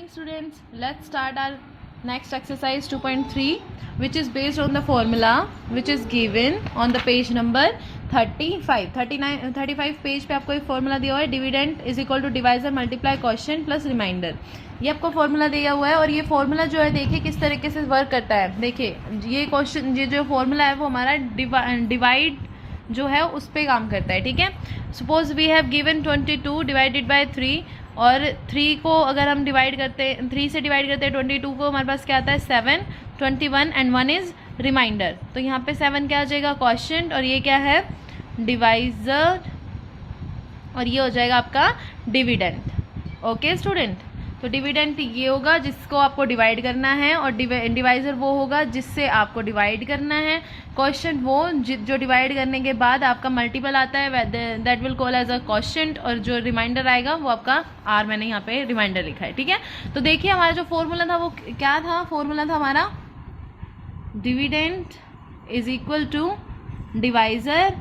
Morning students, let's start our next exercise 2.3 which is based on the formula which is given on the page number 35 page पे आपको एक formula दिया हुआ है dividend is equal to divisor multiply question plus remainder. ये आपको formula दिया हुआ है और ये फॉर्मूला जो है देखिए किस तरीके से वर्क करता है। देखिए ये क्वेश्चन ये जो फॉर्मूला है वो हमारा डिवाइड जो है उस पर काम करता है। ठीक है, suppose we have given 22 divided by 3 और 3 को अगर हम डिवाइड करते हैं 3 से डिवाइड करते हैं 22 को, हमारे पास क्या आता है 7, 21 एंड 1 इज रिमाइंडर। तो यहाँ पे 7 क्या आ जाएगा क्वोशिएंट और ये क्या है डिवाइजर और ये हो जाएगा आपका डिविडेंड। ओके स्टूडेंट, तो डिविडेंड ये होगा जिसको आपको डिवाइड करना है और डिवाइजर वो होगा जिससे आपको डिवाइड करना है। क्वोशिएंट वो जो डिवाइड करने के बाद आपका मल्टीपल आता है that will call as a quotient और जो रिमाइंडर आएगा वो आपका आर, मैंने यहाँ पे रिमाइंडर लिखा है। ठीक है, तो देखिए हमारा जो फॉर्मूला था वो क्या था, फॉर्मूला था हमारा dividend is equal to divisor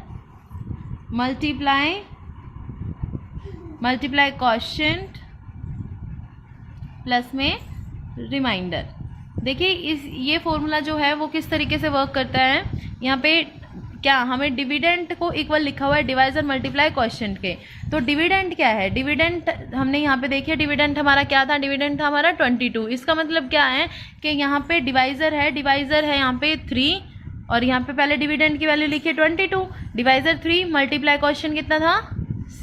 multiply quotient plus में रिमाइंडर। देखिए ये फॉर्मूला जो है वो किस तरीके से वर्क करता है। यहाँ पे क्या हमें डिविडेंड को इक्वल लिखा हुआ है डिवाइजर मल्टीप्लाई क्वोशिएंट के। तो डिविडेंड क्या है, डिविडेंड हमने यहाँ पे देखिए डिविडेंड हमारा क्या था, डिविडेंड था हमारा 22। इसका मतलब क्या है कि यहाँ पे डिवाइजर है यहाँ पे 3 और यहाँ पे पहले डिविडेंड की वैल्यू लिखिए 22, डिवाइजर 3 मल्टीप्लाई क्वोशिएंट कितना था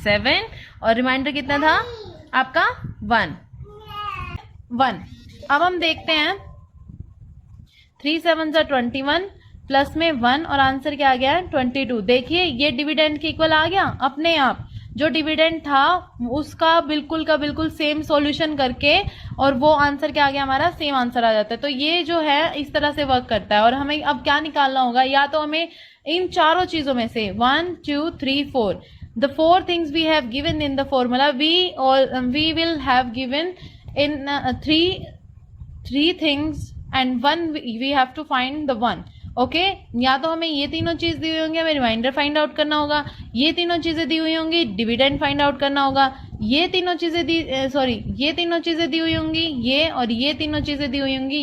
7 और रिमाइंडर कितना था आपका 1। अब हम देखते हैं 3 7 21 प्लस में 1 और आंसर क्या आ गया है 22। देखिए ये डिविडेंड के इक्वल आ गया अपने आप। जो डिविडेंड था उसका बिल्कुल का बिल्कुल सेम सॉल्यूशन करके और वो आंसर क्या आ गया हमारा सेम आंसर आ जाता है। तो ये जो है इस तरह से वर्क करता है और हमें अब क्या निकालना होगा, या तो हमें इन चारों चीजों में से 1 2 3 4 the 4 things we have given in the formula we will have given in 3 things and 1 we have to find the 1। Okay, या तो हमें ये तीनों चीज दी हुई होंगी, हमें रिमाइंडर फाइंड आउट करना होगा, ये तीनों चीजें दी हुई होंगी डिविडेंड फाइंड आउट करना होगा, ये तीनों चीजें दी हुई होंगी ये और ये तीनों चीजें दी हुई होंगी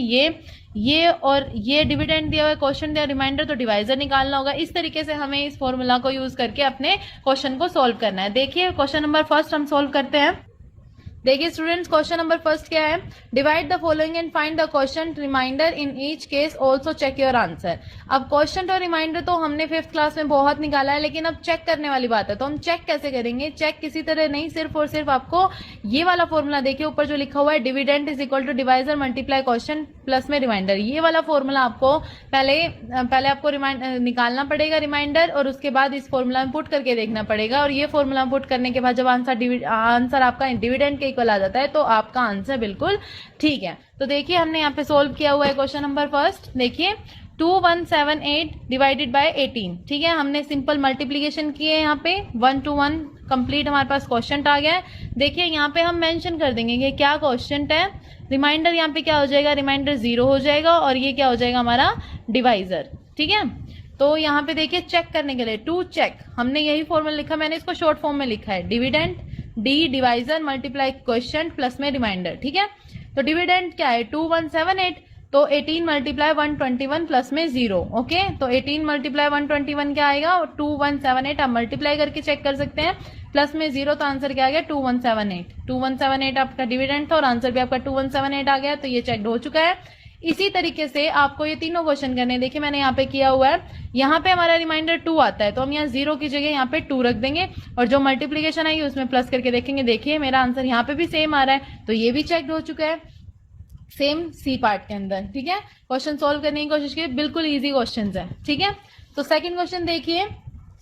ये और ये डिविडेंड दिया हुआ है क्वेश्चन दिया रिमाइंडर, तो डिवाइजर निकालना होगा। इस तरीके से हमें इस फॉर्मूला को यूज करके अपने क्वेश्चन को सोल्व करना है। देखिए क्वेश्चन नंबर फर्स्ट हम सोल्व करते हैं। देखिए स्टूडेंट्स क्वेश्चन नंबर फर्स्ट क्या है, divide the following and find the question remainder in each case also check your answer. अब क्वेश्चन और रिमाइंडर तो हमने 5th क्लास में बहुत निकाला है, लेकिन अब चेक करने वाली बात है। तो हम चेक कैसे करेंगे, चेक किसी तरह नहीं, सिर्फ और सिर्फ आपको ये वाला फॉर्मूला देखिए ऊपर जो लिखा हुआ है dividend is equal to divisor multiply question plus में रिमाइंडर, ये वाला फॉर्मूला आपको पहले आपको निकालना पड़ेगा रिमाइंडर और उसके बाद इस फॉर्मूला में पुट करके देखना पड़ेगा। और ये फॉर्मूला पुट करने के बाद जब आंसर आपका डिविडेंड के इक्वल आ जाता है तो आपका आंसर बिल्कुल ठीक है। तो देखिए हमने यहाँ पे सोल्व किया हुआ है क्वेश्चन नंबर फर्स्ट। देखिए 2178 डिवाइडेड बाय 18। ठीक है, हमने सिंपल मल्टीप्लीकेशन की है, यहाँ पे 1 to 1 कंप्लीट हमारे पास क्वेश्चन आ गया है। देखिए यहाँ पे हम मेंशन कर देंगे कि क्या क्वेश्चन है। रिमाइंडर यहाँ पे क्या हो जाएगा, रिमाइंडर 0 हो जाएगा और ये क्या हो जाएगा हमारा डिवाइजर। ठीक है, तो यहाँ पे देखिए चेक करने के लिए टू चेक हमने यही फॉर्मूला लिखा, मैंने इसको शॉर्ट फॉर्म में लिखा है dividend D divisor multiply question plus में रिमाइंडर। ठीक है, तो डिविडेंड क्या है 2178, तो 18 मल्टीप्लाई 121 प्लस में 0। ओके, तो 18 मल्टीप्लाई 121 क्या आएगा 2178, आप मल्टीप्लाई करके चेक कर सकते हैं, प्लस में 0 तो आंसर क्या आ गया 2178 आपका डिविडेंड था और आंसर भी आपका 2178 आ गया। तो ये चेक हो चुका है। इसी तरीके से आपको ये तीनों क्वेश्चन करने हैं। देखिए मैंने यहाँ पे किया हुआ है, यहाँ पे हमारा रिमाइंडर 2 आता है तो हम यहाँ 0 की जगह यहाँ पे 2 रख देंगे और जो मल्टीप्लीकेशन आएगी उसमें प्लस करके देखेंगे। देखिए मेरा आंसर यहाँ पे भी सेम आ रहा है, तो ये भी चेक हो चुका है सेम सी पार्ट के अंदर। ठीक है, क्वेश्चन सोल्व करने की कोशिश की, बिल्कुल इजी क्वेश्चन है। ठीक है, तो सेकंड क्वेश्चन देखिए,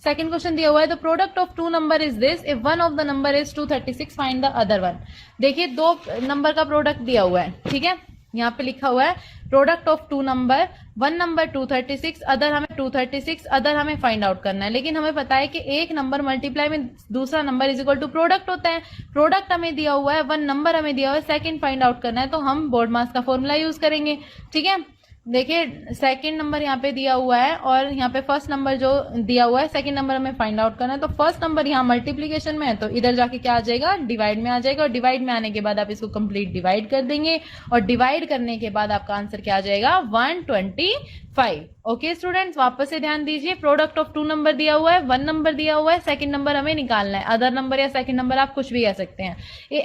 सेकंड क्वेश्चन दिया हुआ है the product of 2 number is this if one of the number is 236 find the other one. देखिए 2 नंबर का प्रोडक्ट दिया हुआ है। ठीक है, यहाँ पे लिखा हुआ है product of 2 number, 1 number 236 other हमें 236 अदर हमें फाइंड आउट करना है। लेकिन हमें पता है कि एक नंबर मल्टीप्लाई में दूसरा number is equal to product होता है। प्रोडक्ट हमें दिया हुआ है, 1 नंबर हमें दिया हुआ है, सेकंड फाइंड आउट करना है, तो हम बोर्ड मास का फॉर्मूला यूज करेंगे। ठीक है, देखिए सेकंड नंबर यहाँ पे दिया हुआ है और यहाँ पे फर्स्ट नंबर जो दिया हुआ है, सेकंड नंबर हमें फाइंड आउट करना है। तो फर्स्ट नंबर यहाँ मल्टीप्लीकेशन में है तो इधर जाके क्या आ जाएगा, डिवाइड में आ जाएगा, और डिवाइड में आने के बाद आप इसको कंप्लीट डिवाइड कर देंगे और डिवाइड करने के बाद आपका आंसर क्या आ जाएगा, 125। ओके स्टूडेंट्स, वापस से ध्यान दीजिए, प्रोडक्ट ऑफ 2 नंबर दिया हुआ है, 1 नंबर दिया हुआ है, सेकंड नंबर हमें निकालना है, अदर नंबर या सेकंड नंबर आप कुछ भी कह सकते हैं।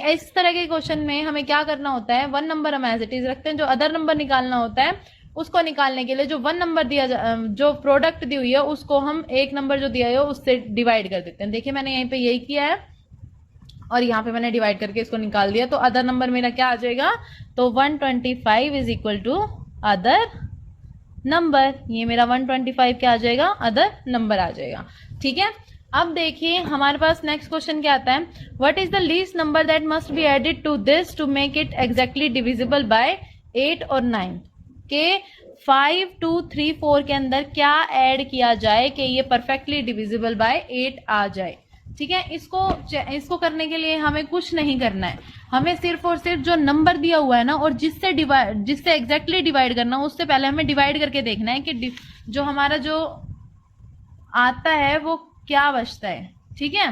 इस तरह के क्वेश्चन में हमें क्या करना होता है, 1 नंबर हम एज इट इज रखते हैं, जो अदर नंबर निकालना होता है उसको निकालने के लिए जो 1 नंबर दिया जो प्रोडक्ट दी हुई है उसको हम 1 नंबर जो दिया है उससे डिवाइड कर देते हैं। देखिए मैंने यहीं पे यही किया है और यहाँ पे मैंने डिवाइड करके इसको निकाल दिया, तो अदर नंबर मेरा क्या आ जाएगा, तो 125 is equal to other number, ये मेरा 125 क्या आ जाएगा, अदर नंबर आ जाएगा। ठीक है, अब देखिए हमारे पास नेक्स्ट क्वेश्चन क्या आता है, what is the least number that must be added to this to make it exactly divisible by 8 और 9 के 5, 2, 3, 4 के अंदर क्या ऐड किया जाए कि ये परफेक्टली डिविजिबल बाय 8 आ जाए। ठीक है, इसको करने के लिए हमें कुछ नहीं करना है, हमें सिर्फ और सिर्फ जो नंबर दिया हुआ है ना और जिससे एग्जैक्टली डिवाइड करना, उससे पहले हमें डिवाइड करके देखना है कि जो हमारा जो आता है वो क्या बचता है। ठीक है,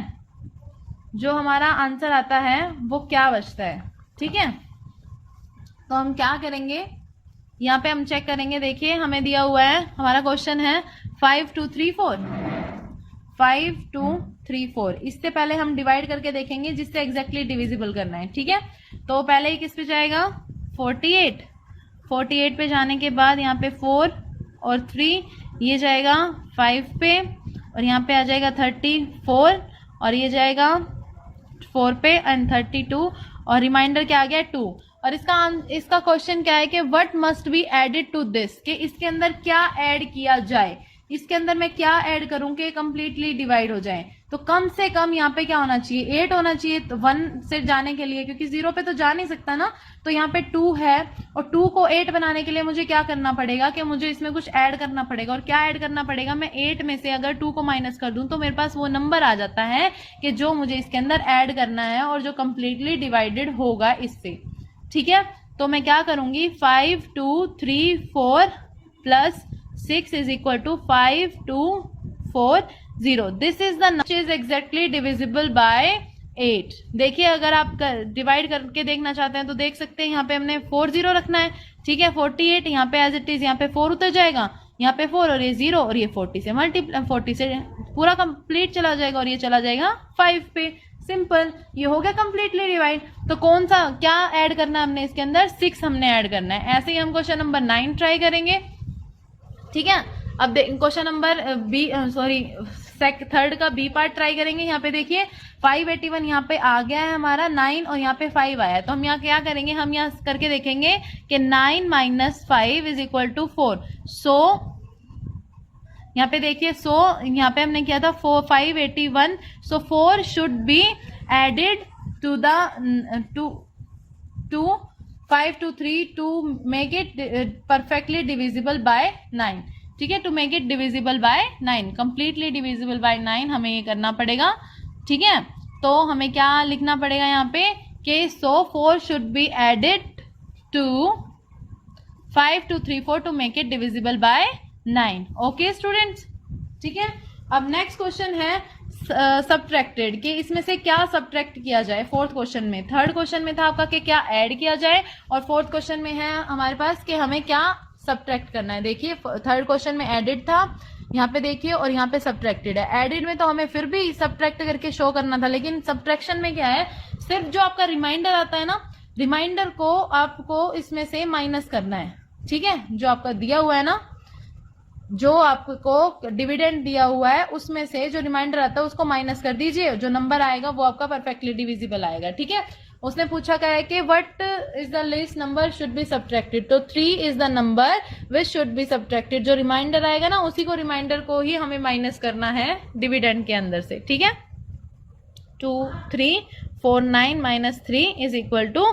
जो हमारा आंसर आता है वो क्या बचता है। ठीक है, तो हम क्या करेंगे, यहाँ पे हम चेक करेंगे। देखिए हमें दिया हुआ है, हमारा क्वेश्चन है 5, 2, 3, 4, 5, 2, 3, 4। इससे पहले हम डिवाइड करके देखेंगे जिससे एग्जैक्टली डिविजिबल करना है। ठीक है, तो पहले ही किस पे जाएगा, 48 पे जाने के बाद यहाँ पे 4 और 3, ये जाएगा 5 पे, और यहाँ पे आ जाएगा 34 और ये जाएगा 4 पे एंड 32, और रिमाइंडर क्या आ गया, 2। और इसका क्वेश्चन क्या है कि what must be added to this, कि इसके अंदर क्या ऐड किया जाए, इसके अंदर मैं क्या ऐड करूं कि कंप्लीटली डिवाइड हो जाए। तो कम से कम यहाँ पे क्या होना चाहिए, 8 होना चाहिए, तो 1 से जाने के लिए, क्योंकि 0 पे तो जा नहीं सकता ना, तो यहाँ पे 2 है, और 2 को 8 बनाने के लिए मुझे क्या करना पड़ेगा कि मुझे इसमें कुछ ऐड करना पड़ेगा। और क्या ऐड करना पड़ेगा, मैं 8 में से अगर 2 को माइनस कर दूं तो मेरे पास वो नंबर आ जाता है कि जो मुझे इसके अंदर ऐड करना है और जो कंप्लीटली डिवाइडेड होगा इससे। ठीक है, तो मैं क्या करूंगी, 5, 2, 3, 4 plus 6 is equal to 5, 2, 4, 0। This is the number is exactly divisible by 8। देखिए अगर आप डिवाइड करके देखना चाहते हैं तो देख सकते हैं, यहाँ पे हमने 4 0 रखना है। ठीक है, 48 यहाँ पे एज इट इज, यहाँ पे 4 उतर जाएगा, यहाँ पे 4 और ये 0, और ये 40 से पूरा कंप्लीट चला जाएगा, और ये चला जाएगा 5 पे। सिंपल, ये हो गया कंप्लीटली डिवाइड। तो कौन सा क्या ऐड करना है हमने इसके अंदर, 6 हमने ऐड करना है। ऐसे ही हम क्वेश्चन नंबर 9 ट्राई करेंगे। ठीक है, अब क्वेश्चन नंबर थर्ड का बी पार्ट ट्राई करेंगे। यहाँ पे देखिए 581 यहाँ पे आ गया है हमारा 9, और यहाँ पे 5 आया है, तो हम यहाँ क्या करेंगे, हम यहाँ करके देखेंगे कि 9 minus 5 is equal to 4। So यहाँ पे देखिए, यहाँ पे हमने किया था 581, so 4 should be added to the 5 to 3 to make it perfectly divisible by 9। ठीक है, to make it divisible by 9, completely divisible by 9 हमें ये करना पड़ेगा। ठीक है, तो हमें क्या लिखना पड़ेगा यहाँ पे कि 4 should be added to 5, 2, 3, 4 to make it divisible by 9। Okay students, ठीक है। अब नेक्स्ट क्वेश्चन है सब्ट्रैक्टेड, कि इसमें से क्या सब्ट्रैक्ट किया जाए। फोर्थ क्वेश्चन में, थर्ड क्वेश्चन में था आपका कि क्या ऐड किया जाए, और फोर्थ क्वेश्चन में है हमारे पास कि हमें क्या सब्ट्रैक्ट करना है। देखिए थर्ड क्वेश्चन में एडिड था, यहाँ पे देखिए, और यहाँ पे सब्ट्रैक्टेड है। एडिड में तो हमें फिर भी सब्ट्रैक्ट करके शो करना था, लेकिन सब्ट्रैक्शन में क्या है, सिर्फ जो आपका रिमाइंडर आता है ना, रिमाइंडर को आपको इसमें से माइनस करना है। ठीक है, जो आपका दिया हुआ है ना, जो आपको डिविडेंड दिया हुआ है उसमें से जो रिमाइंडर आता है उसको माइनस कर दीजिए, जो नंबर आएगा वो आपका परफेक्टली डिविजिबल आएगा। ठीक है, उसने पूछा क्या है कि what is the least number should be subtracted, तो 3 is the number which should be subtracted. जो रिमाइंडर आएगा ना, उसी को रिमाइंडर को ही हमें माइनस करना है डिविडेंड के अंदर से। ठीक है, 2, 3, 4, 9 minus 3 is equal to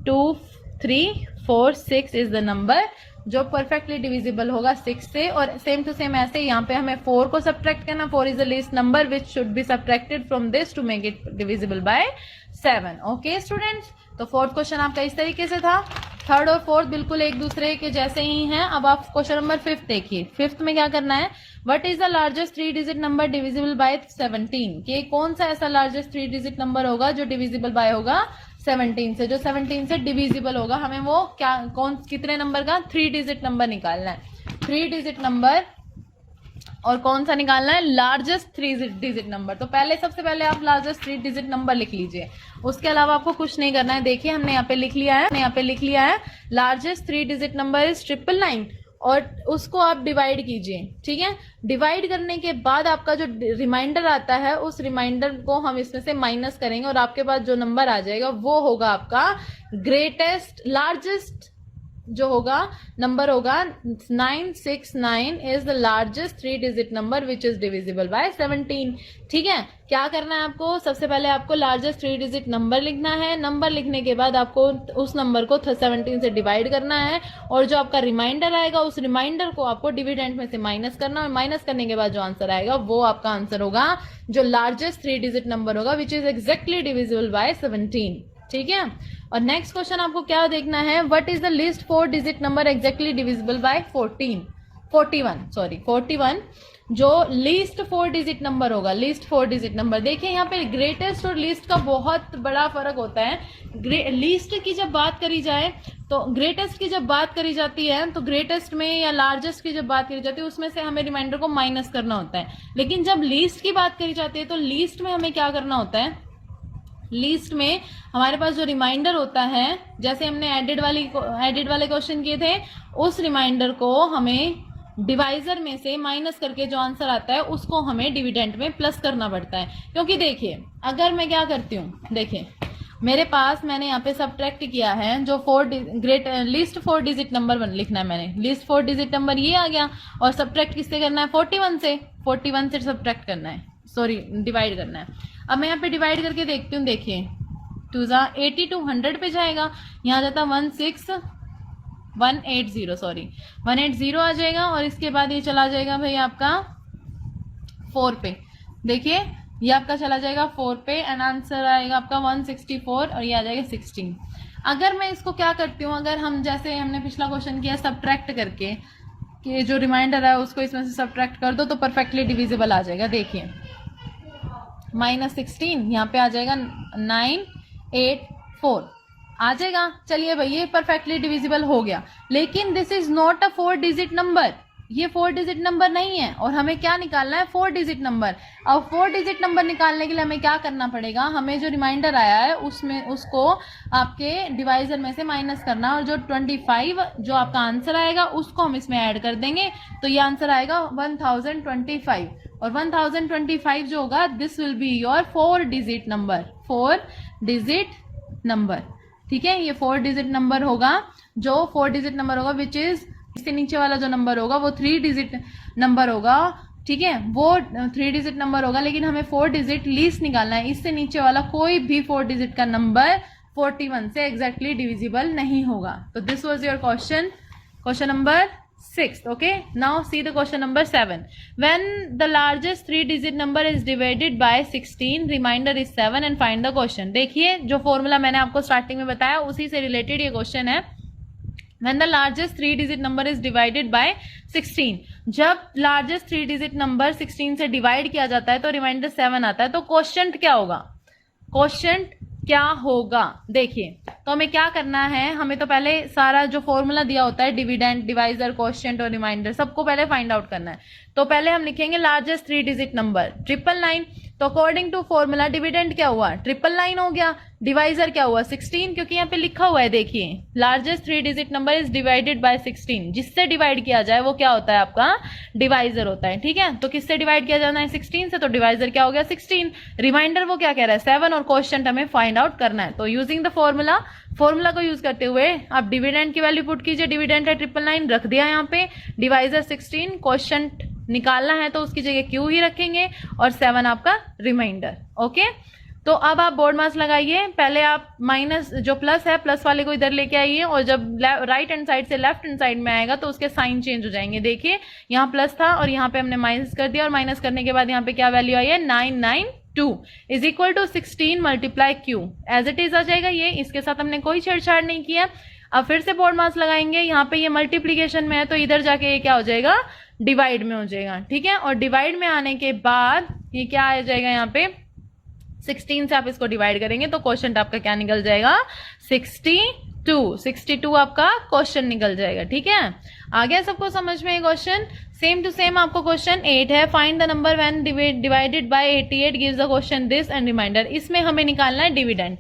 2, 3, 4, 6 is the number जो परफेक्टली डिविजिबल होगा 6 से। और सेम टू सेम ऐसे यहाँ पे हमें 4 को सब्ट्रैक्ट करना, 4 is the least number which should be subtracted from this to make it divisible by 7। Okay students, तो फोर्थ क्वेश्चन आपका इस तरीके से था। थर्ड और फोर्थ बिल्कुल एक दूसरे के जैसे ही हैं। अब आप क्वेश्चन नंबर 5 देखिए। 5 में क्या करना है, what is the largest 3 digit number divisible by 17, कि कौन सा ऐसा लार्जेस्ट 3 डिजिट नंबर होगा जो डिविजिबल बाय होगा 17 से, जो 17 से डिविजिबल होगा। हमें वो क्या कितने नंबर का 3 डिजिट नंबर निकालना है, 3 डिजिट नंबर, और कौन सा निकालना है, लार्जेस्ट 3 डिजिट नंबर। तो सबसे पहले आप लार्जेस्ट 3 डिजिट नंबर लिख लीजिए, उसके अलावा आपको कुछ नहीं करना है। देखिए हमने यहाँ पे लिख लिया है लार्जेस्ट 3 डिजिट नंबर इज 999, और उसको आप डिवाइड कीजिए, ठीक है। डिवाइड करने के बाद आपका जो रिमाइंडर आता है, उस रिमाइंडर को हम इसमें से माइनस करेंगे, और आपके पास जो नंबर आ जाएगा वो होगा आपका लार्जेस्ट जो होगा नंबर होगा 969 is the largest 3 digit number which is divisible by 17। ठीक है, क्या करना है आपको, सबसे पहले आपको लार्जेस्ट 3 डिजिट नंबर लिखना है। नंबर लिखने के बाद आपको उस नंबर को 17 से डिवाइड करना है, और जो आपका रिमाइंडर आएगा उस रिमाइंडर को आपको डिविडेंड में से माइनस करना है, और माइनस करने के बाद जो आंसर आएगा वो आपका आंसर होगा जो लार्जेस्ट 3 डिजिट नंबर होगा which is exactly divisible bye 17। ठीक है, और नेक्स्ट क्वेश्चन आपको क्या देखना है, what is the list 4 digit number exactly divisible bye 41, जो लीस्ट 4 डिजिट नंबर होगा, लीस्ट 4 डिजिट नंबर। देखिए यहाँ पे ग्रेटेस्ट और लीस्ट का बहुत बड़ा फर्क होता है। लीस्ट की जब बात करी जाए तो ग्रेटेस्ट की जब बात करी जाती है तो ग्रेटेस्ट में या लार्जेस्ट की जब बात करी जाती है उसमें से हमें रिमाइंडर को माइनस करना होता है, लेकिन जब लीस्ट की बात करी जाती है तो लीस्ट में हमें क्या करना होता है, लिस्ट में हमारे पास जो रिमाइंडर होता है, जैसे हमने एडेड वाले क्वेश्चन किए थे, उस रिमाइंडर को हमें डिवाइजर में से माइनस करके जो आंसर आता है उसको हमें डिविडेंड में प्लस करना पड़ता है। क्योंकि देखिए अगर मैं क्या करती हूँ, देखिए मेरे पास मैंने यहाँ पे सब्ट्रैक्ट किया है जो लिस्ट 4 डिजिट नंबर लिखना है, मैंने लिस्ट 4 डिजिट नंबर ये आ गया, और सब्ट्रैक्ट किससे करना है, 41 से सब्ट्रैक्ट करना है, सॉरी डिवाइड करना है। अब मैं यहाँ पे डिवाइड करके देखती हूँ, देखिए 2 80 to 100 पे जाएगा, यहाँ जाता 180 आ जाएगा, और इसके बाद ये चला जाएगा भाई आपका 4 पे, देखिए ये आपका चला जाएगा 4 पे, एंड आंसर आएगा आपका 164, और ये आ जाएगा 16। अगर मैं इसको क्या करती हूँ, अगर हम जैसे हमने पिछला क्वेश्चन किया सब्ट्रैक्ट करके, कि जो रिमाइंडर है उसको इसमें से सब्ट्रैक्ट कर दो तो परफेक्टली डिविजिबल आ जाएगा। देखिए -16 यहाँ पे आ जाएगा 984 आ जाएगा। चलिए भाई ये परफेक्टली डिविजिबल हो गया, लेकिन this is not a 4 digit number, ये 4 डिजिट नंबर नहीं है, और हमें क्या निकालना है, 4 डिजिट नंबर। अब 4 डिजिट नंबर निकालने के लिए हमें क्या करना पड़ेगा, हमें जो रिमाइंडर आया है उसको आपके डिवाइजर में से माइनस करना, और जो 25 जो आपका आंसर आएगा उसको हम इसमें ऐड कर देंगे, तो ये आंसर आएगा 1025, और 1025 जो होगा this will be your 4 digit number. ठीक है, ये 4 डिजिट नंबर होगा, जो 4 डिजिट नंबर होगा विच इज, इससे नीचे वाला जो नंबर होगा वो 3 डिजिट नंबर होगा। ठीक है, वो 3 डिजिट नंबर होगा, लेकिन हमें 4 डिजिट लीस्ट निकालना है, इससे नीचे वाला कोई भी 4 डिजिट का नंबर 41 से एग्जैक्टली डिविजिबल नहीं होगा। तो this was your question number 6. Okay, now see the question number 7. When the largest 3 digit number is divided by 16, remainder is 7 and find the question. देखिए जो फॉर्मूला मैंने आपको स्टार्टिंग में बताया उसी से रिलेटेड ये क्वेश्चन है। When the largest 3 digit number is divided by 16, जब largest 3 digit number 16 से डिवाइड किया जाता है तो रिमाइंडर 7 आता है, तो क्वेश्चन क्या होगा, देखिए तो हमें क्या करना है, हमें तो पहले सारा जो फॉर्मूला दिया होता है डिविडेंड, डिवाइजर, क्वोशिएंट और रिमाइंडर सबको पहले फाइंड आउट करना है। तो पहले हम लिखेंगे लार्जेस्ट 3 डिजिट नंबर 999, तो अकॉर्डिंग टू फॉर्मूला डिविडेंड क्या हुआ 999 हो गया, डिवाइजर क्या हुआ 16, क्योंकि यहाँ पे लिखा हुआ है देखिए largest 3 digit number is divided by 16, जिससे डिवाइड किया जाए वो क्या होता है आपका डिवाइजर होता है। ठीक है, तो किससे डिवाइड किया जाना है 16 से, तो डिवाइजर क्या हो गया 16, रिमाइंडर वो क्या कह रहा है 7, और क्वोशिएंट हमें फाइंड आउट करना है। तो यूजिंग द फॉर्मूला को यूज करते हुए आप डिविडेंड की वैल्यू पुट कीजिए, डिविडेंड है 999 रख दिया यहाँ पे, डिवाइजर 16, क्वोशिएंट निकालना है तो उसकी जगह क्यू ही रखेंगे, और 7 आपका रिमाइंडर। ओके, तो अब आप बोर्ड मास लगाइए, पहले आप माइनस जो प्लस है प्लस वाले को इधर लेके आइए, और जब राइट हैंड साइड से लेफ्ट हैंड साइड में आएगा तो उसके साइन चेंज हो जाएंगे। देखिए यहाँ प्लस था और यहाँ पे हमने माइनस कर दिया, और माइनस करने के बाद यहाँ पे क्या वैल्यू आई है 992 is equal to 16 multiply Q, as it is आ जाएगा ये, इसके साथ हमने कोई छेड़छाड़ नहीं किया। अब फिर से बोर्ड मास लगाएंगे, यहाँ पे ये मल्टीप्लीकेशन में है तो इधर जाके ये क्या हो जाएगा, डिवाइड में हो जाएगा, ठीक है। और डिवाइड में आने के बाद ये क्या आ जाएगा, यहाँ पे 16 से आप इसको डिवाइड करेंगे तो क्वेश्चन आपका क्या निकल जाएगा, 62 आपका क्वेश्चन निकल जाएगा, ठीक है। आ गया सबको समझ में क्वेश्चन। सेम टू सेम आपको क्वेश्चन 8 है, find the number when divided by 88 gives the question this and remainder. इसमें हमें निकालना है डिविडेंड।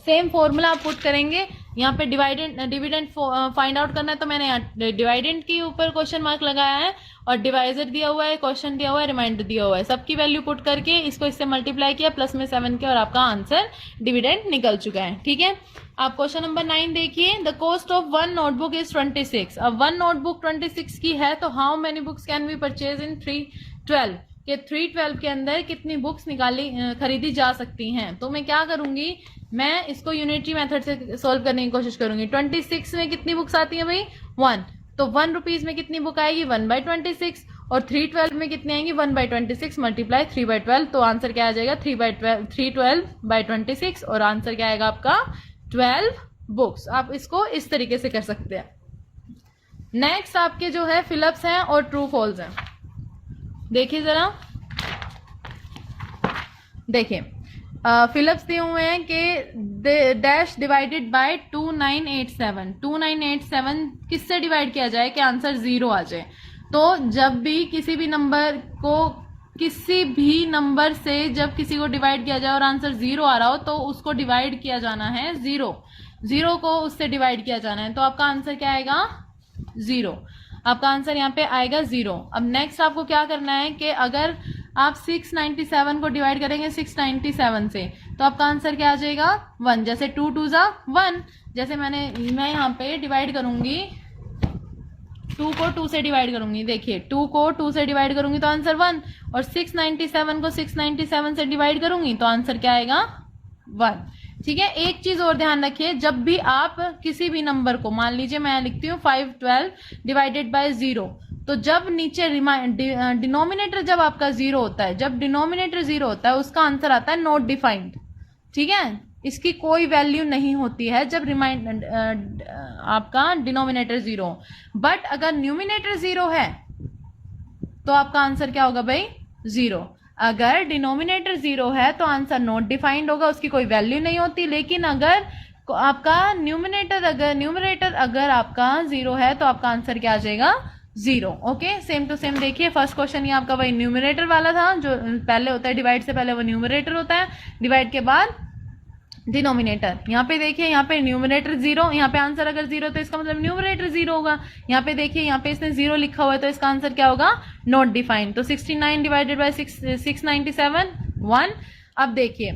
सेम फॉर्मूला आप पुट करेंगे, यहाँ पे डिविडेंड फाइंड आउट करना है तो मैंने यहाँ डिवाइडेंड के ऊपर क्वेश्चन मार्क लगाया है और डिवाइजर दिया हुआ है, क्वेश्चन दिया हुआ है, रिमाइंडर दिया हुआ है, सबकी वैल्यू पुट करके इसको इससे मल्टीप्लाई किया प्लस में 7 के और आपका आंसर डिविडेंड निकल चुका है, ठीक है। आप क्वेश्चन नंबर 9 देखिए, the cost of 1 notebook is 26। अब 1 नोटबुक 26 की है तो how many books can we purchase in 312 के 312 के अंदर कितनी बुक्स खरीदी जा सकती हैं। तो मैं क्या करूंगी, मैं इसको यूनिटरी मेथड से सॉल्व करने की कोशिश करूंगी। 26 में कितनी बुक्स आती है भाई, 1, तो 1 रुपीज में कितनी बुक आएगी, 1/26, और 312 में कितनी आएंगी, 1/26 मल्टीप्लाई 3/12, तो आंसर क्या आ जाएगा, 312/26, और आंसर क्या आएगा आपका 12 बुक्स। आप इसको इस तरीके से कर सकते हैं। नेक्स्ट आपके जो है फिलअप्स हैं और ट्रू फॉल्स हैं। देखिए जरा, देखिए फिलअप्स दिए हुए हैं कि डैश डिवाइडेड बाय 2987। 2987 किससे डिवाइड किया जाए कि आंसर 0 आ जाए। तो जब भी किसी भी नंबर को किसी भी नंबर से जब किसी को डिवाइड किया जाए और आंसर 0 आ रहा हो तो उसको डिवाइड किया जाना है 0 को उससे डिवाइड किया जाना है। तो आपका आंसर क्या आएगा, 0। आपका आंसर यहाँ पे आएगा 0। अब नेक्स्ट आपको क्या करना है कि अगर आप 697 को डिवाइड करेंगे 697 से तो आपका आंसर क्या आ जाएगा, 1। जैसे 2 2 जा 1, जैसे मैं यहाँ पे डिवाइड करूंगी 2 को 2 से डिवाइड करूंगी, देखिए 2 को 2 से डिवाइड करूंगी तो आंसर 1, और 697 को 697 से डिवाइड करूंगी तो आंसर क्या आएगा, 1, ठीक है। एक चीज और ध्यान रखिए, जब भी आप किसी भी नंबर को, मान लीजिए मैं लिखती हूँ 512 डिवाइडेड बाय 0, तो जब नीचे डिनोमिनेटर जब आपका 0 होता है, जब डिनोमिनेटर 0 होता है उसका आंसर आता है नॉट डिफाइंड, ठीक है। इसकी कोई वैल्यू नहीं होती है जब आपका डिनोमिनेटर 0 हो। बट अगर न्यूमिनेटर 0 है तो आपका आंसर क्या होगा भाई, 0। अगर डिनोमिनेटर 0 है तो आंसर नॉट डिफाइंड होगा, उसकी कोई वैल्यू नहीं होती। लेकिन अगर आपका न्यूमरेटर अगर आपका 0 है तो आपका आंसर क्या आ जाएगा, 0। ओके, सेम टू सेम देखिए, फर्स्ट क्वेश्चन ये आपका वही न्यूमरेटर वाला था, जो पहले होता है डिवाइड से पहले वो न्यूमरेटर होता है, डिवाइड के बाद डिनोमिनेटर। यहाँ पे देखिए, यहाँ पे न्यूमरेटर 0, यहाँ पे आंसर अगर 0 तो इसका मतलब न्यूमरेटर 0 होगा। यहाँ पे देखिए, यहाँ पे इसने 0 लिखा हुआ है तो इसका आंसर क्या होगा, नॉट डिफाइंड। तो 69 डिवाइडेड बाय 697 1। अब देखिए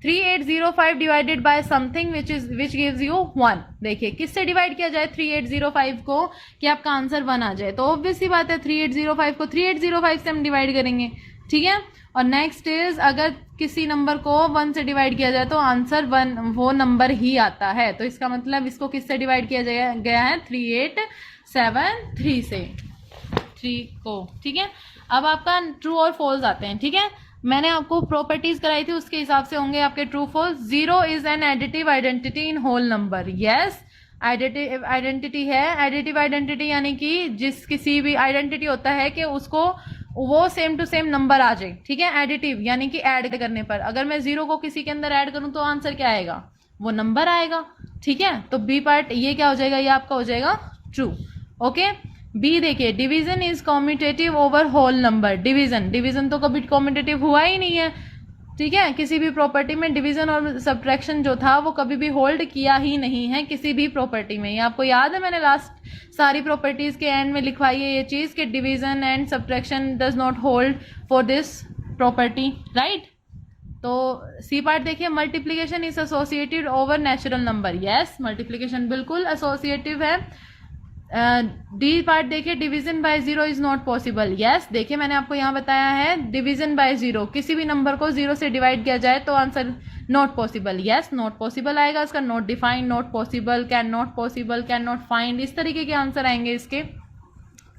3805 divided by something which gives you 1। देखिए किससे डिवाइड किया जाए 3805 को कि आपका आंसर 1 आ जाए, तो ऑब्वियस सी बात है 3805 को 3805 से हम डिवाइड करेंगे, ठीक है। और नेक्स्ट इज, अगर किसी नंबर को 1 से डिवाइड किया जाए तो आंसर 1 वो नंबर ही आता है, तो इसका मतलब इसको किससे डिवाइड किया गया है, 3873 से 3 को, ठीक है। अब आपका ट्रू और फॉल्स आते हैं, ठीक है। मैंने आपको प्रॉपर्टीज कराई थी, उसके हिसाब से होंगे आपके true false. 0 is an additive identity in whole number. Yes, additive identity है। एडिटिव आइडेंटिटी यानी कि जिस किसी भी आइडेंटिटी होता है कि उसको वो सेम टू सेम नंबर आ जाए, ठीक है। एडिटिव यानी कि ऐड करने पर, अगर मैं 0 को किसी के अंदर ऐड करूं तो आंसर क्या आएगा, वो नंबर आएगा, ठीक है। तो बी पार्ट ये क्या हो जाएगा, ये आपका हो जाएगा ट्रू। ओके, बी देखिए, division is commutative over whole number. Division तो कभी कॉम्यूटेटिव हुआ ही नहीं है, ठीक है। किसी भी प्रॉपर्टी में डिवीजन और सब्ट्रैक्शन जो था वो कभी भी होल्ड किया ही नहीं है किसी भी प्रॉपर्टी में। ये आपको याद है, मैंने लास्ट सारी प्रॉपर्टीज के एंड में लिखवाई है ये चीज कि division and subtraction does not hold for this property, right. तो सी पार्ट देखिए, multiplication is associated over natural number. Yes, multiplication बिल्कुल एसोसिएटिव है। डी पार्ट देखिए, division bye 0 is not possible. Yes, देखिए मैंने आपको यहाँ बताया है डिवीजन बाय 0, किसी भी नंबर को 0 से डिवाइड किया जाए तो answer not possible. Yes, not possible आएगा इसका, not defined, not possible, can not find, इस तरीके के आंसर आएंगे इसके,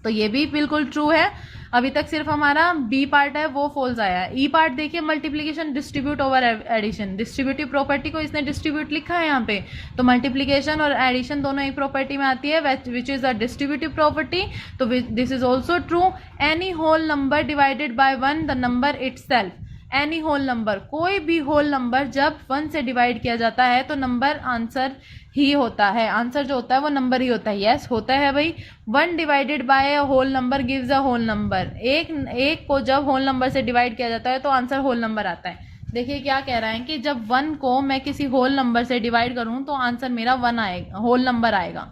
तो ये भी बिल्कुल ट्रू है। अभी तक सिर्फ हमारा बी पार्ट है वो फॉल्स आया है। ई पार्ट देखिए, multiplication distribute over addition, distributive property को इसने डिस्ट्रीब्यूट लिखा है यहाँ पे, तो मल्टीप्लीकेशन और एडिशन दोनों एक प्रॉपर्टी में आती है which is a distributive property. तो this is also true. Any whole number divided by 1 the number itself, any whole number, कोई भी होल नंबर जब 1 से डिवाइड किया जाता है तो नंबर आंसर ही होता है, आंसर जो होता है वो नंबर ही होता है। यस होता है भाई। 1 divided by a whole number gives a whole number, एक को जब होल नंबर से डिवाइड किया जाता है तो आंसर होल नंबर आता है। देखिए क्या कह रहा है कि जब 1 को मैं किसी होल नंबर से डिवाइड करूं तो आंसर मेरा 1 आएगा, होल नंबर आएगा।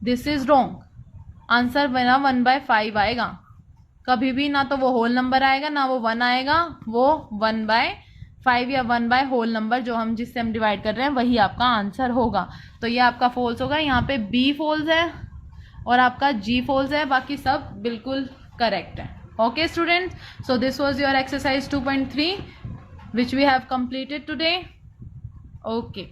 दिस इज रॉन्ग, आंसर मेरा 1/5 आएगा। कभी भी ना तो वो होल नंबर आएगा ना वो 1 आएगा, वो 1/5 या 1 होल नंबर जो हम जिससे हम डिवाइड कर रहे हैं वही आपका आंसर होगा। तो ये आपका फॉल्स होगा। यहाँ पे बी फॉल्स है और आपका जी फॉल्स है, बाकी सब बिल्कुल करेक्ट है। Okay students, so this was your exercise 2.3 which we have completed today. Okay.